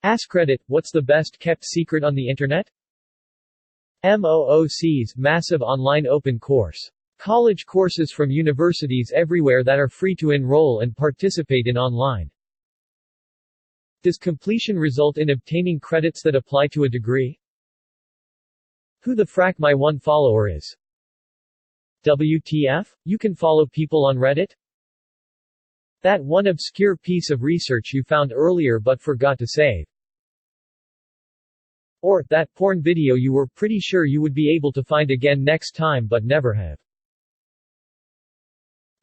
Ask Reddit, what's the best kept secret on the internet? MOOC's massive online open course. College courses from universities everywhere that are free to enroll and participate in online. Does completion result in obtaining credits that apply to a degree? Who the frack my one follower is? WTF? You can follow people on Reddit? That one obscure piece of research you found earlier but forgot to save. Or, that porn video you were pretty sure you would be able to find again next time but never have.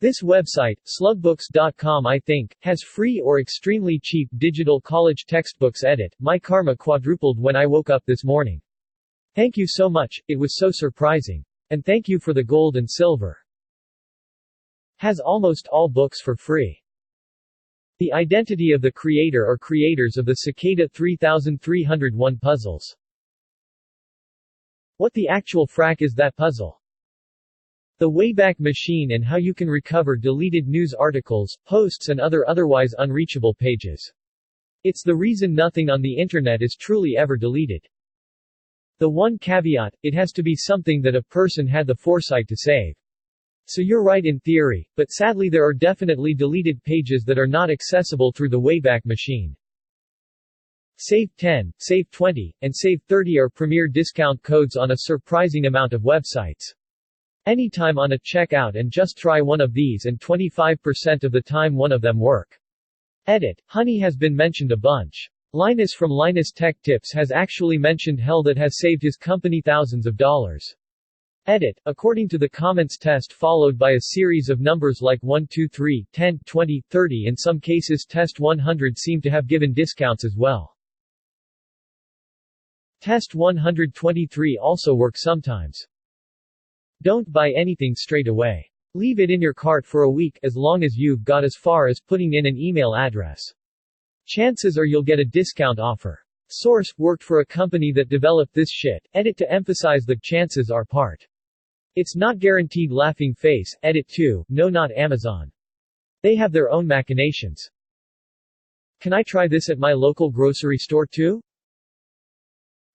This website, slugbooks.com I think, has free or extremely cheap digital college textbooks. Edit, my karma quadrupled when I woke up this morning. Thank you so much, it was so surprising. And thank you for the gold and silver. Has almost all books for free. The identity of the creator or creators of the Cicada 3301 puzzles. What the actual frack is that puzzle? The Wayback Machine and how you can recover deleted news articles, posts and otherwise unreachable pages. It's the reason nothing on the internet is truly ever deleted. The one caveat, it has to be something that a person had the foresight to save. So you're right in theory, but sadly there are definitely deleted pages that are not accessible through the Wayback Machine. Save 10, Save 20, and Save 30 are premier discount codes on a surprising amount of websites. Anytime on a checkout and just try one of these and 25% of the time one of them work. Edit, honey has been mentioned a bunch. Linus from Linus Tech Tips has actually mentioned hell that has saved his company thousands of dollars. Edit, according to the comments test followed by a series of numbers like 1, 2, 3, 10, 20, 30 in some cases test 100 seem to have given discounts as well. Test 123 also works sometimes. Don't buy anything straight away. Leave it in your cart for a week as long as you've got as far as putting in an email address. Chances are you'll get a discount offer. Source, worked for a company that developed this shit. Edit, to emphasize the chances are part. It's not guaranteed. Laughing face. Edit 2, no, not Amazon. They have their own machinations. Can I try this at my local grocery store too?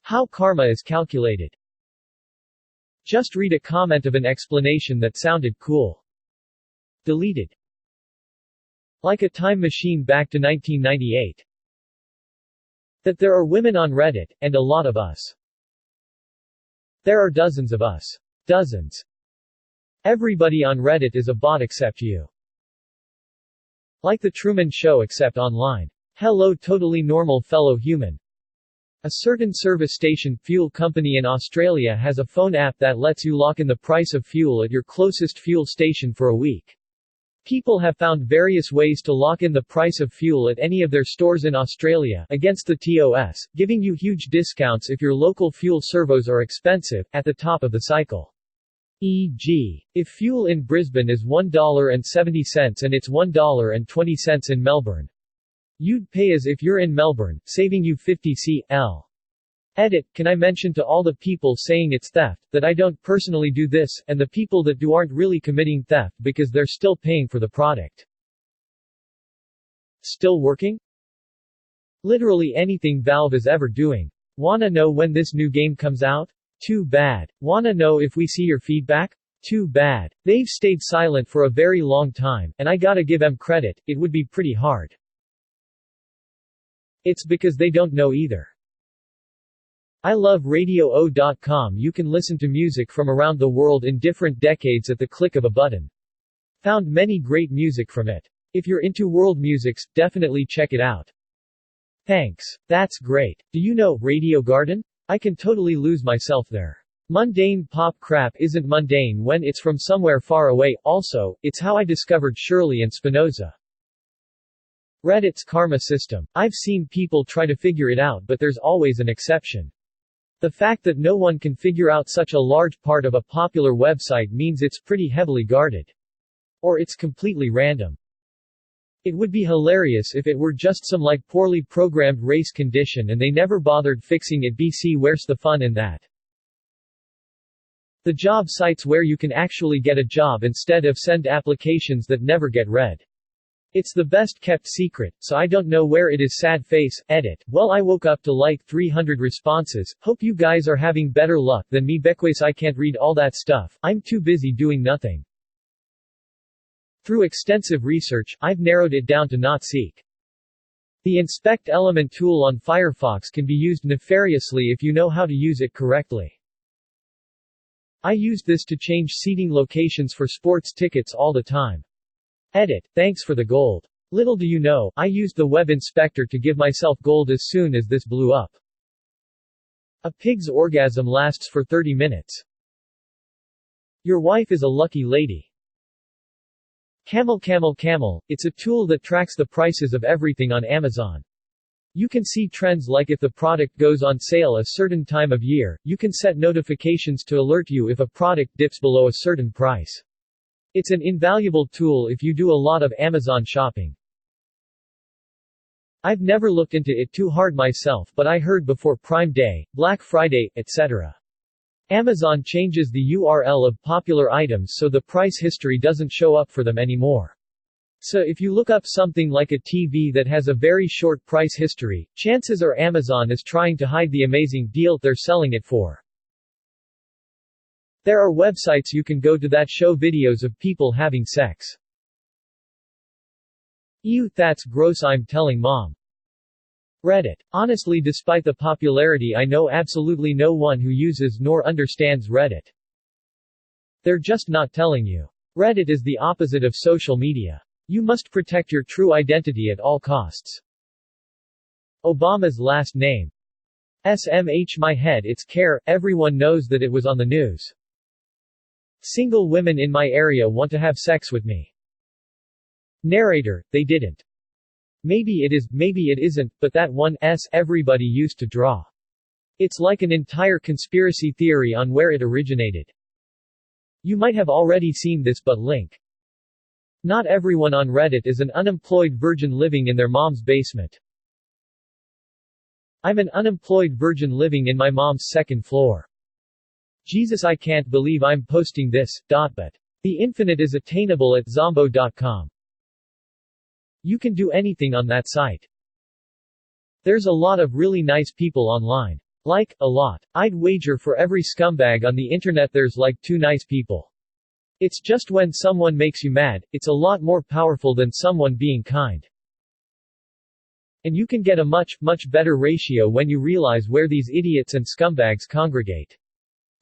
How karma is calculated. Just read a comment of an explanation that sounded cool. Deleted. Like a time machine back to 1998. That there are women on Reddit, and a lot of us. There are dozens of us. Dozens. Everybody on Reddit is a bot except you. Like the Truman Show except online. Hello totally normal fellow human. A certain service station fuel company in Australia has a phone app that lets you lock in the price of fuel at your closest fuel station for a week. People have found various ways to lock in the price of fuel at any of their stores in Australia against the TOS, giving you huge discounts if your local fuel servos are expensive, at the top of the cycle. E.g., if fuel in Brisbane is $1.70 and it's $1.20 in Melbourne, you'd pay as if you're in Melbourne, saving you 50 cl. Edit, can I mention to all the people saying it's theft, that I don't personally do this, and the people that do aren't really committing theft because they're still paying for the product. Still working? Literally anything Valve is ever doing. Wanna know when this new game comes out? Too bad. Wanna know if we see your feedback? Too bad. They've stayed silent for a very long time, and I gotta give them credit, it would be pretty hard. It's because they don't know either. I love radio.com. You can listen to music from around the world in different decades at the click of a button. Found many great music from it. If you're into world musics, definitely check it out. Thanks. That's great. Do you know Radio Garden? I can totally lose myself there. Mundane pop crap isn't mundane when it's from somewhere far away. Also, it's how I discovered Shirley and Spinoza. Reddit's karma system. I've seen people try to figure it out, but there's always an exception. The fact that no one can figure out such a large part of a popular website means it's pretty heavily guarded. Or it's completely random. It would be hilarious if it were just some poorly programmed race condition and they never bothered fixing it. BC, where's the fun in that? The job sites where you can actually get a job instead of send applications that never get read. It's the best kept secret, so I don't know where it is. Sad face, edit. Well, I woke up to like 300 responses. Hope you guys are having better luck than me because I can't read all that stuff. I'm too busy doing nothing. Through extensive research, I've narrowed it down to not seek. The Inspect Element tool on Firefox can be used nefariously if you know how to use it correctly. I used this to change seating locations for sports tickets all the time. Edit. Thanks for the gold. Little do you know, I used the web inspector to give myself gold as soon as this blew up. A pig's orgasm lasts for 30 minutes. Your wife is a lucky lady. Camel. It's a tool that tracks the prices of everything on Amazon. You can see trends like if the product goes on sale a certain time of year, you can set notifications to alert you if a product dips below a certain price. It's an invaluable tool if you do a lot of Amazon shopping. I've never looked into it too hard myself, but I heard before Prime Day, Black Friday, etc. Amazon changes the URL of popular items so the price history doesn't show up for them anymore. So if you look up something like a TV that has a very short price history, chances are Amazon is trying to hide the amazing deal they're selling it for. There are websites you can go to that show videos of people having sex. Ew, that's gross, I'm telling mom. Reddit. Honestly, despite the popularity, I know absolutely no one who uses nor understands Reddit. They're just not telling you. Reddit is the opposite of social media. You must protect your true identity at all costs. Obama's last name. SMH my head, it's care, everyone knows that it was on the news. Single women in my area want to have sex with me. Narrator, they didn't. Maybe it is, maybe it isn't, but that one S everybody used to draw. It's like an entire conspiracy theory on where it originated. You might have already seen this, but link. Not everyone on Reddit is an unemployed virgin living in their mom's basement. I'm an unemployed virgin living in my mom's second floor. Jesus, I can't believe I'm posting this, but the infinite is attainable at zombo.com. You can do anything on that site. There's a lot of really nice people online. Like, a lot. I'd wager for every scumbag on the internet there's like 2 nice people. It's just when someone makes you mad, it's a lot more powerful than someone being kind. And you can get a much better ratio when you realize where these idiots and scumbags congregate.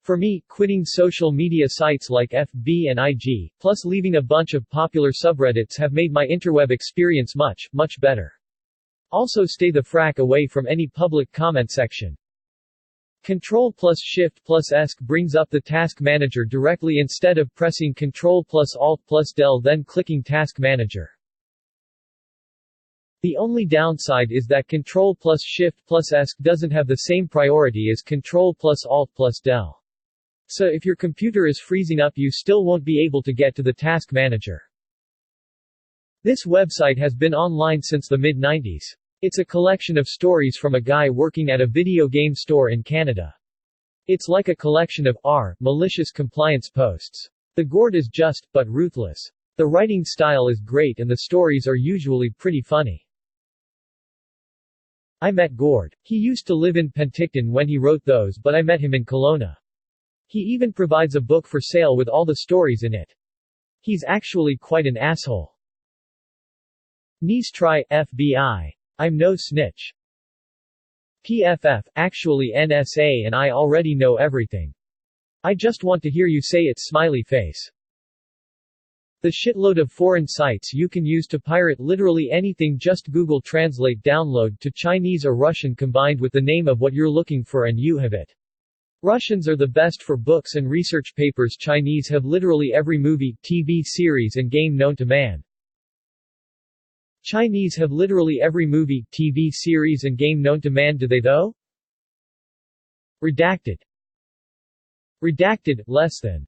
For me, quitting social media sites like FB and IG, plus leaving a bunch of popular subreddits have made my interweb experience much better. Also stay the frack away from any public comment section. Ctrl+Shift+ESC brings up the Task Manager directly instead of pressing Ctrl+Alt+Del then clicking Task Manager. The only downside is that Ctrl+Shift+ESC doesn't have the same priority as Ctrl+Alt+Del. So if your computer is freezing up, you still won't be able to get to the Task Manager. This website has been online since the mid-90s. It's a collection of stories from a guy working at a video game store in Canada. It's like a collection of malicious compliance posts. The Gord is just, but ruthless. The writing style is great and the stories are usually pretty funny. I met Gord. He used to live in Penticton when he wrote those, but I met him in Kelowna. He even provides a book for sale with all the stories in it. He's actually quite an asshole. Nice try, FBI. I'm no snitch. PFF, actually NSA and I already know everything. I just want to hear you say it, smiley face. The shitload of foreign sites you can use to pirate literally anything, just Google Translate download to Chinese or Russian combined with the name of what you're looking for and you have it. Russians are the best for books and research papers. Chinese have literally every movie, TV series and game known to man. Chinese have literally every movie, TV series and game known to man. Do they though? Redacted. Redacted, less than.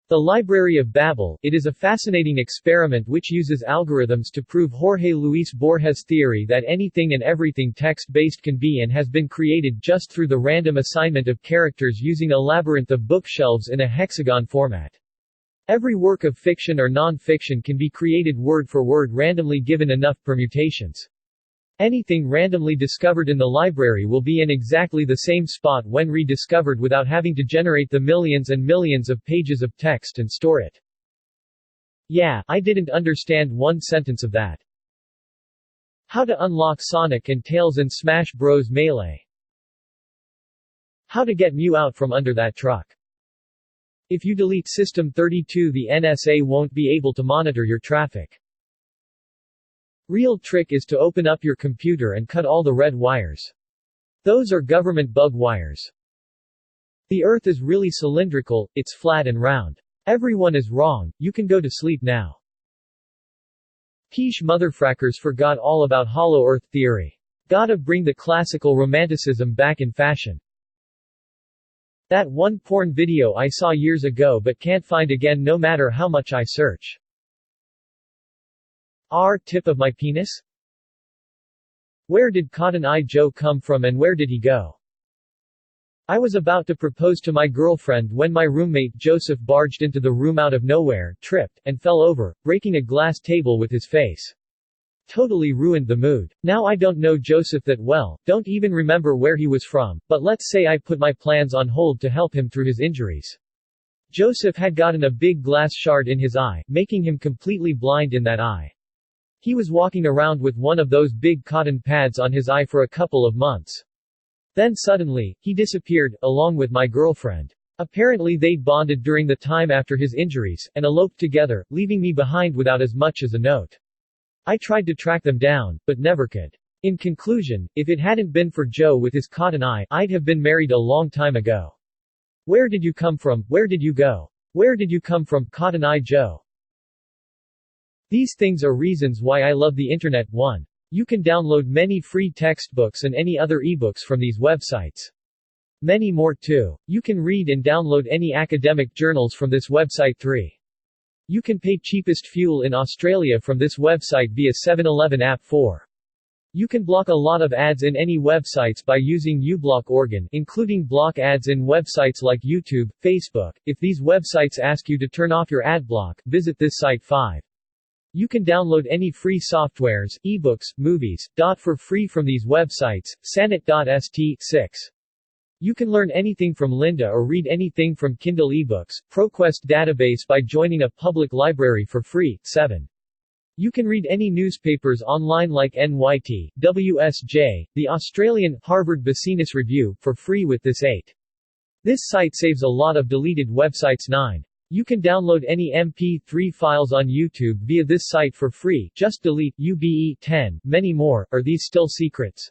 The Library of Babel. It is a fascinating experiment which uses algorithms to prove Jorge Luis Borges' theory that anything and everything text-based can be and has been created just through the random assignment of characters using a labyrinth of bookshelves in a hexagon format. Every work of fiction or non-fiction can be created word for word randomly given enough permutations. Anything randomly discovered in the library will be in exactly the same spot when rediscovered without having to generate the millions and millions of pages of text and store it. Yeah, I didn't understand one sentence of that. How to unlock Sonic and Tails in Smash Bros. Melee. How to get Mew out from under that truck. If you delete System 32, the NSA won't be able to monitor your traffic. Real trick is to open up your computer and cut all the red wires. Those are government bug wires. The Earth is really cylindrical, it's flat and round. Everyone is wrong, you can go to sleep now. Quiche motherfrackers forgot all about hollow Earth theory. Gotta bring the classical romanticism back in fashion. That one porn video I saw years ago but can't find again no matter how much I search. Tip of my penis? Where did Cotton Eye Joe come from and where did he go? I was about to propose to my girlfriend when my roommate Joseph barged into the room out of nowhere, tripped, and fell over, breaking a glass table with his face. Totally ruined the mood. Now I don't know Joseph that well, don't even remember where he was from, but let's say I put my plans on hold to help him through his injuries. Joseph had gotten a big glass shard in his eye, making him completely blind in that eye. He was walking around with one of those big cotton pads on his eye for a couple of months. Then suddenly, he disappeared, along with my girlfriend. Apparently they'd bonded during the time after his injuries, and eloped together, leaving me behind without as much as a note. I tried to track them down, but never could. In conclusion, if it hadn't been for Joe with his cotton eye, I'd have been married a long time ago. Where did you come from? Where did you go? Where did you come from, Cotton Eye Joe? These things are reasons why I love the internet. 1. You can download many free textbooks and any other ebooks from these websites. Many more too. You can read and download any academic journals from this website. 3. You can pay cheapest fuel in Australia from this website via 7-Eleven app. 4. You can block a lot of ads in any websites by using uBlock Organ, including block ads in websites like YouTube, Facebook. If these websites ask you to turn off your ad block, visit this site. 5. You can download any free softwares, ebooks, movies, for free from these websites. Sanit.st. 6. You can learn anything from Lynda or read anything from Kindle eBooks, ProQuest database by joining a public library for free. 7. You can read any newspapers online like NYT, WSJ, the Australian Harvard Business Review, for free with this. 8. This site saves a lot of deleted websites. 9. You can download any MP3 files on YouTube via this site for free, just delete, UBE. 10. Many more, are these still secrets?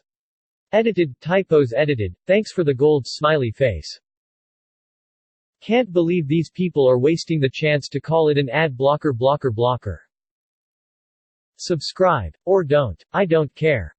Edited, typos edited, thanks for the gold smiley face. Can't believe these people are wasting the chance to call it an ad blocker. Subscribe. Or don't. I don't care.